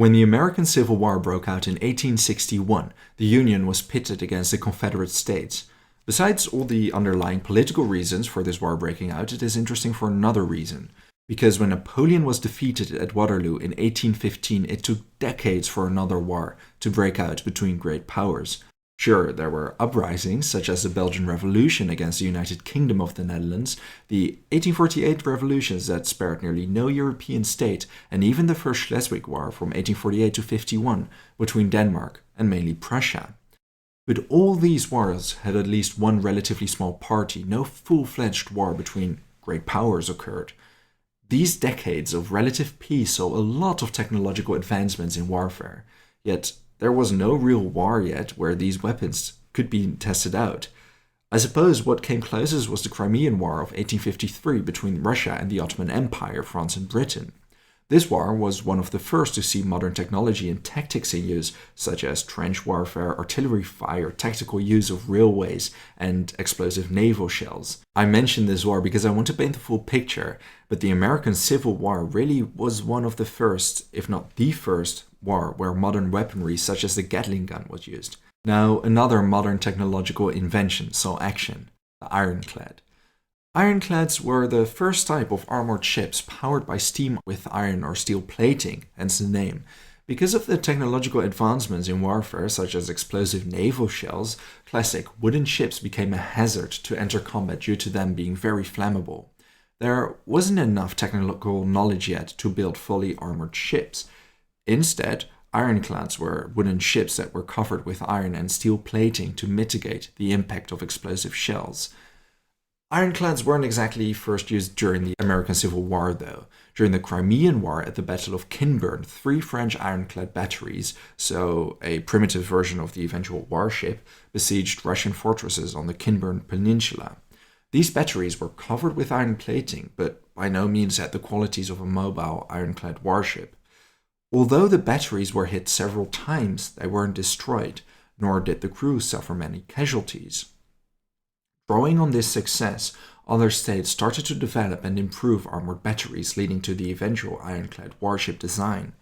When the American Civil War broke out in 1861, the Union was pitted against the Confederate States. Besides all the underlying political reasons for this war breaking out, it is interesting for another reason. Because when Napoleon was defeated at Waterloo in 1815, it took decades for another war to break out between great powers. Sure, there were uprisings, such as the Belgian Revolution against the United Kingdom of the Netherlands, the 1848 revolutions that spared nearly no European state, and even the First Schleswig War from 1848 to 51 between Denmark and mainly Prussia. But all these wars had at least one relatively small party. No full-fledged war between great powers occurred. These decades of relative peace saw a lot of technological advancements in warfare, yet there was no real war yet where these weapons could be tested out. I suppose what came closest was the Crimean War of 1853 between Russia and the Ottoman Empire, France and Britain. This war was one of the first to see modern technology and tactics in use, such as trench warfare, artillery fire, tactical use of railways, and explosive naval shells. I mention this war because I want to paint the full picture, but the American Civil War really was one of the first, if not the first, war where modern weaponry such as the Gatling gun was used. Now, another modern technological invention saw action: the ironclad. Ironclads were the first type of armored ships powered by steam with iron or steel plating, hence the name. Because of the technological advancements in warfare, such as explosive naval shells, classic wooden ships became a hazard to enter combat due to them being very flammable. There wasn't enough technical knowledge yet to build fully armored ships. Instead, ironclads were wooden ships that were covered with iron and steel plating to mitigate the impact of explosive shells. Ironclads weren't exactly first used during the American Civil War, though. During the Crimean War at the Battle of Kinburn, 3 French ironclad batteries, so a primitive version of the eventual warship, besieged Russian fortresses on the Kinburn Peninsula. These batteries were covered with iron plating, but by no means had the qualities of a mobile ironclad warship. Although the batteries were hit several times, they weren't destroyed, nor did the crew suffer many casualties. Drawing on this success, other states started to develop and improve armored batteries, leading to the eventual ironclad warship design.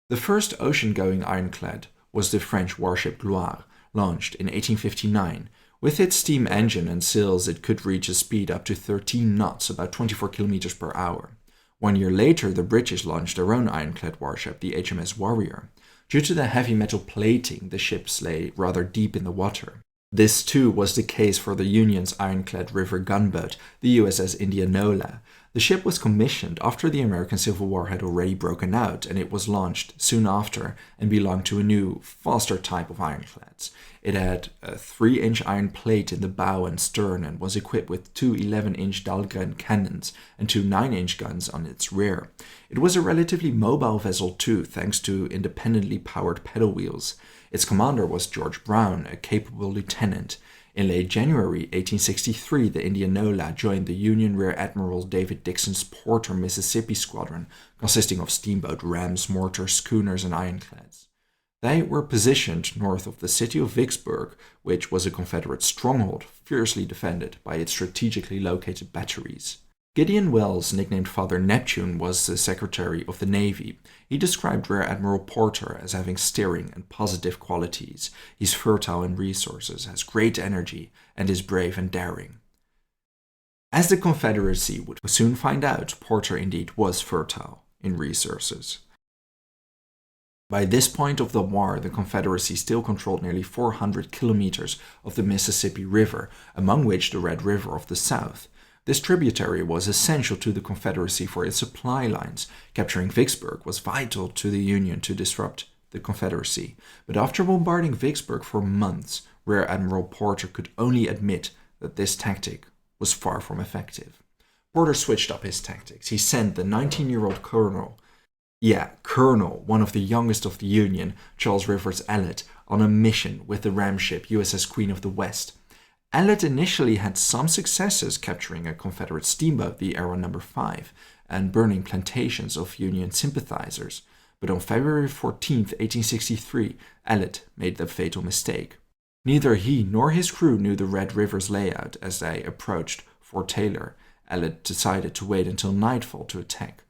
The first ocean-going ironclad was the French warship Gloire, launched in 1859. With its steam engine and sails, it could reach a speed up to 13 knots, about 24 kilometers per hour. 1 year later, the British launched their own ironclad warship, the HMS Warrior. Due to the heavy metal plating, the ships lay rather deep in the water. This too was the case for the Union's ironclad river gunboat, the USS Indianola. The ship was commissioned after the American Civil War had already broken out, and it was launched soon after and belonged to a new, faster type of ironclads. It had a 3-inch iron plate in the bow and stern and was equipped with 2 11-inch Dahlgren cannons and 2 9-inch guns on its rear. It was a relatively mobile vessel too, thanks to independently powered paddle wheels. Its commander was George Brown, a capable lieutenant. In late January 1863, the Indianola joined the Union Rear Admiral David Dixon's Porter, Mississippi squadron, consisting of steamboat rams, mortars, schooners, and ironclads. They were positioned north of the city of Vicksburg, which was a Confederate stronghold fiercely defended by its strategically located batteries. Gideon Welles, nicknamed Father Neptune, was the Secretary of the Navy. He described Rear Admiral Porter as having stirring and positive qualities. He's fertile in resources, has great energy, and is brave and daring. As the Confederacy would soon find out, Porter indeed was fertile in resources. By this point of the war, the Confederacy still controlled nearly 400 kilometers of the Mississippi River, among which the Red River of the South. This tributary was essential to the Confederacy for its supply lines. Capturing Vicksburg was vital to the Union to disrupt the Confederacy. But after bombarding Vicksburg for months, Rear Admiral Porter could only admit that this tactic was far from effective. Porter switched up his tactics. He sent the 19-year-old colonel, one of the youngest of the Union, Charles Rivers Ellet, on a mission with the ramship USS Queen of the West. Ellet initially had some successes capturing a Confederate steamboat, the Arrow No. 5, and burning plantations of Union sympathizers, but on February 14, 1863, Ellet made the fatal mistake. Neither he nor his crew knew the Red River's layout as they approached Fort Taylor. Ellet decided to wait until nightfall to attack.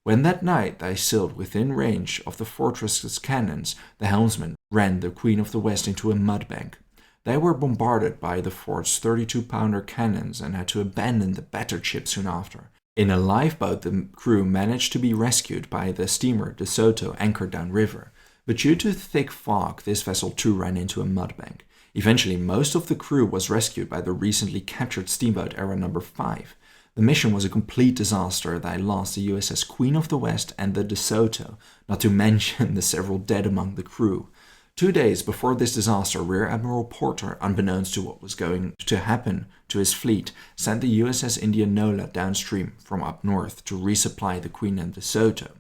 When that night they sailed within range of the fortress's cannons, the helmsman ran the Queen of the West into a mudbank. They were bombarded by the fort's 32-pounder cannons and had to abandon the battered ship soon after. In a lifeboat, the crew managed to be rescued by the steamer De Soto anchored downriver, but due to thick fog, this vessel too ran into a mudbank. Eventually, most of the crew was rescued by the recently captured steamboat Era No. 5. The mission was a complete disaster that lost the USS Queen of the West and the De Soto, not to mention the several dead among the crew. 2 days before this disaster, Rear Admiral Porter, unbeknownst to what was going to happen to his fleet, sent the USS Indianola downstream from up north to resupply the Queen and De Soto.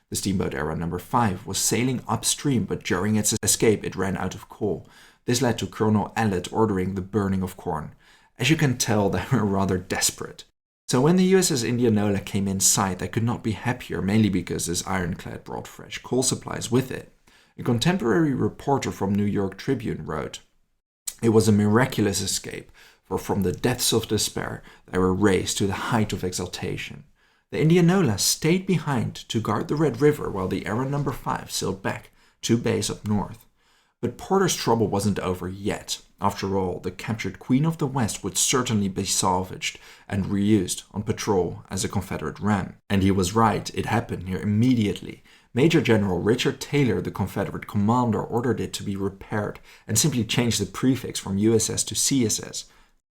The steamboat Era No. 5 was sailing upstream, but during its escape it ran out of coal. This led to Colonel Ellet ordering the burning of corn. As you can tell, they were rather desperate. So when the USS Indianola came in sight, they could not be happier, mainly because this ironclad brought fresh coal supplies with it. A contemporary reporter from New York Tribune wrote, "It was a miraculous escape, for from the depths of despair they were raised to the height of exaltation." The Indianola stayed behind to guard the Red River while the Era No. 5 sailed back 2 bays up north. But Porter's trouble wasn't over yet. After all, the captured Queen of the West would certainly be salvaged and reused on patrol as a Confederate ram. And he was right, it happened near immediately. Major General Richard Taylor, the Confederate commander, ordered it to be repaired and simply changed the prefix from USS to CSS.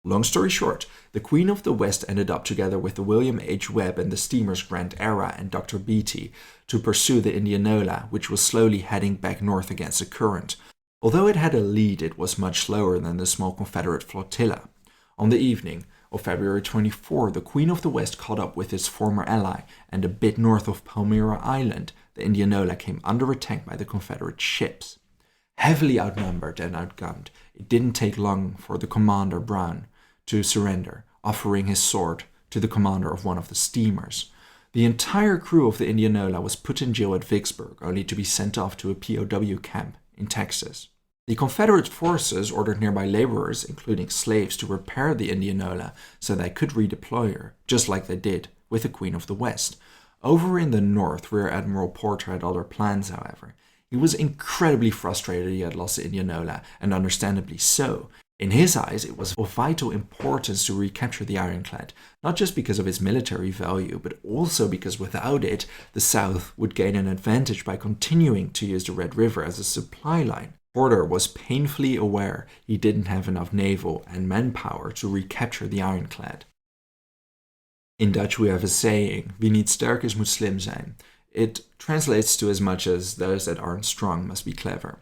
Long story short, the Queen of the West ended up together with the William H. Webb and the steamers Grand Era and Dr. Beatty to pursue the Indianola, which was slowly heading back north against the current. Although it had a lead, it was much slower than the small Confederate flotilla. On the evening of February 24, the Queen of the West caught up with its former ally, and a bit north of Palmyra Island, the Indianola came under attack by the Confederate ships. Heavily outnumbered and outgunned, it didn't take long for the commander, Brown, to surrender, offering his sword to the commander of one of the steamers. The entire crew of the Indianola was put in jail at Vicksburg, only to be sent off to a POW camp in Texas. The Confederate forces ordered nearby laborers, including slaves, to repair the Indianola so they could redeploy her, just like they did with the Queen of the West. Over in the north, Rear Admiral Porter had other plans, however. He was incredibly frustrated he had lost the Indianola, and understandably so. In his eyes, it was of vital importance to recapture the ironclad, not just because of its military value, but also because without it, the South would gain an advantage by continuing to use the Red River as a supply line. Porter was painfully aware he didn't have enough naval and manpower to recapture the ironclad. In Dutch we have a saying, wie niet sterk is moet slim zijn. It translates to as much as those that aren't strong must be clever.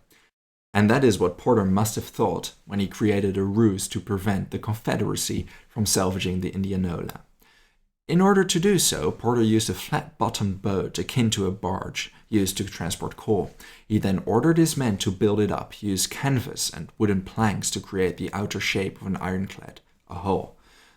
And that is what Porter must have thought when he created a ruse to prevent the Confederacy from salvaging the Indianola. In order to do so, Porter used a flat-bottomed boat akin to a barge used to transport coal. He then ordered his men to build it up, use canvas and wooden planks to create the outer shape of an ironclad, a hull.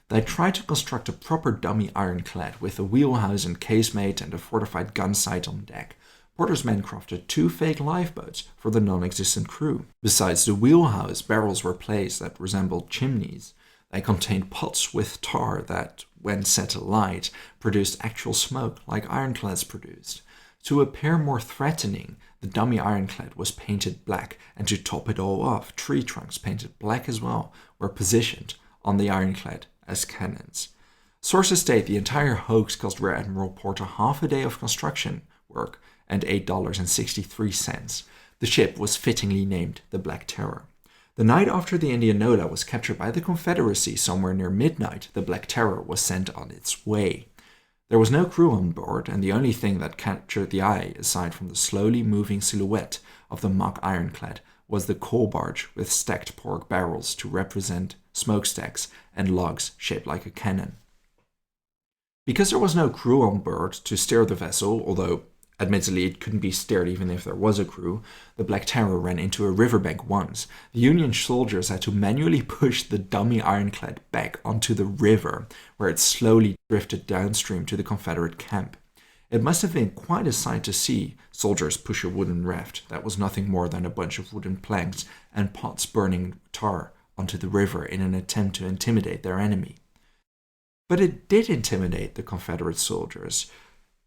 They tried to construct a proper dummy ironclad with a wheelhouse and casemate and a fortified gun sight on deck. Porter's men crafted 2 fake lifeboats for the non-existent crew. Besides the wheelhouse, barrels were placed that resembled chimneys. They contained pots with tar that, when set alight, produced actual smoke like ironclads produced. To appear more threatening, the dummy ironclad was painted black, and to top it all off, tree trunks painted black as well were positioned on the ironclad as cannons. Sources state the entire hoax cost Rear Admiral Porter half a day of construction work and $8.63. The ship was fittingly named the Black Terror. The night after the Indianola was captured by the Confederacy, somewhere near midnight, the Black Terror was sent on its way. There was no crew on board, and the only thing that captured the eye, aside from the slowly moving silhouette of the mock ironclad, was the coal barge with stacked pork barrels to represent smokestacks and logs shaped like a cannon. Because there was no crew on board to steer the vessel, although admittedly it couldn't be steered even if there was a crew, the Black Terror ran into a riverbank once. The Union soldiers had to manually push the dummy ironclad back onto the river, where it slowly drifted downstream to the Confederate camp. It must have been quite a sight to see soldiers push a wooden raft that was nothing more than a bunch of wooden planks and pots burning tar onto the river in an attempt to intimidate their enemy. But it did intimidate the Confederate soldiers.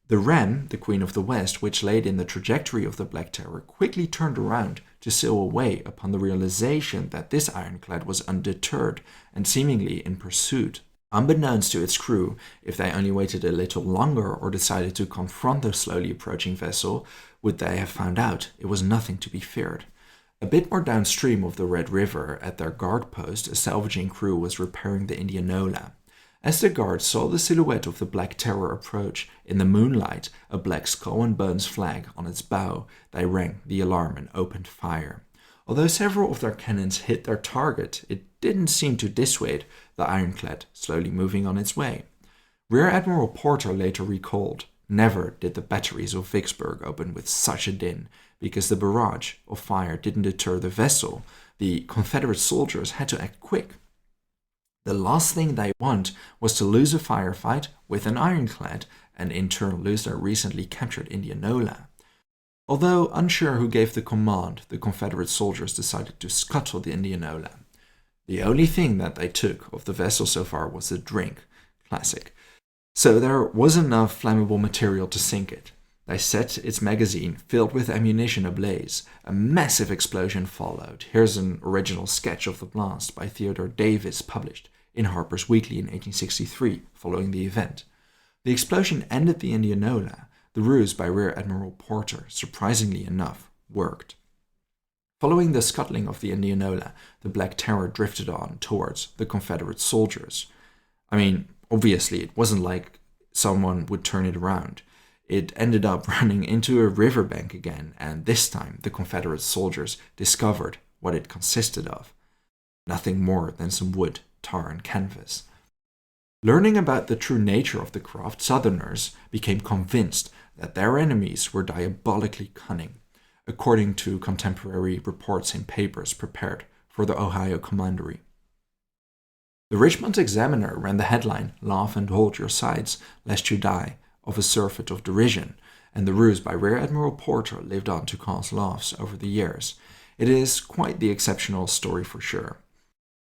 The ram, the Queen of the West, which laid in the trajectory of the Black Terror, quickly turned around to sail away upon the realization that this ironclad was undeterred and seemingly in pursuit. Unbeknownst to its crew, if they only waited a little longer or decided to confront the slowly approaching vessel, would they have found out it was nothing to be feared. A bit more downstream of the Red River, at their guard post, a salvaging crew was repairing the Indianola. As the guards saw the silhouette of the Black Terror approach in the moonlight, a black skull and bones flag on its bow, they rang the alarm and opened fire. Although several of their cannons hit their target, it didn't seem to dissuade the ironclad slowly moving on its way. Rear Admiral Porter later recalled, "Never did the batteries of Vicksburg open with such a din, because the barrage of fire didn't deter the vessel. The Confederate soldiers had to act quick. The last thing they want was to lose a firefight with an ironclad and in turn lose their recently captured Indianola." Although unsure who gave the command, the Confederate soldiers decided to scuttle the Indianola. The only thing that they took of the vessel so far was the drink. Classic. So there was enough flammable material to sink it. They set its magazine, filled with ammunition, ablaze. A massive explosion followed. Here's an original sketch of the blast by Theodore Davis, published in Harper's Weekly in 1863, following the event. The explosion ended the Indianola. The ruse by Rear Admiral Porter, surprisingly enough, worked. Following the scuttling of the Indianola, the Black Terror drifted on towards the Confederate soldiers. I mean, obviously, it wasn't like someone would turn it around. It ended up running into a riverbank again, and this time the Confederate soldiers discovered what it consisted of. Nothing more than some wood, tar, and canvas. Learning about the true nature of the craft, Southerners became convinced that their enemies were diabolically cunning, according to contemporary reports in papers prepared for the Ohio Commandery. The Richmond Examiner ran the headline, "Laugh and hold your sides, lest you die," of a surfeit of derision, and the ruse by Rear Admiral Porter lived on to cause laughs over the years. It is quite the exceptional story for sure.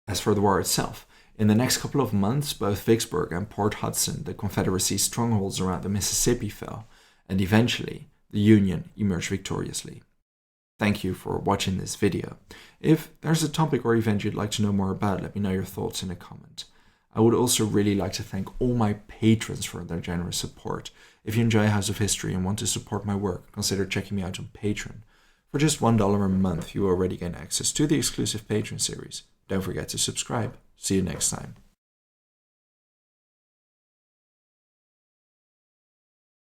As for the war itself, in the next couple of months, both Vicksburg and Port Hudson, the Confederacy strongholds around the Mississippi, fell, and eventually the Union emerged victoriously. Thank you for watching this video. If there's a topic or event you'd like to know more about, let me know your thoughts in a comment. I would also really like to thank all my patrons for their generous support. If you enjoy House of History and want to support my work, consider checking me out on Patreon. For just $1 a month, you already gain access to the exclusive Patreon series. Don't forget to subscribe. See you next time.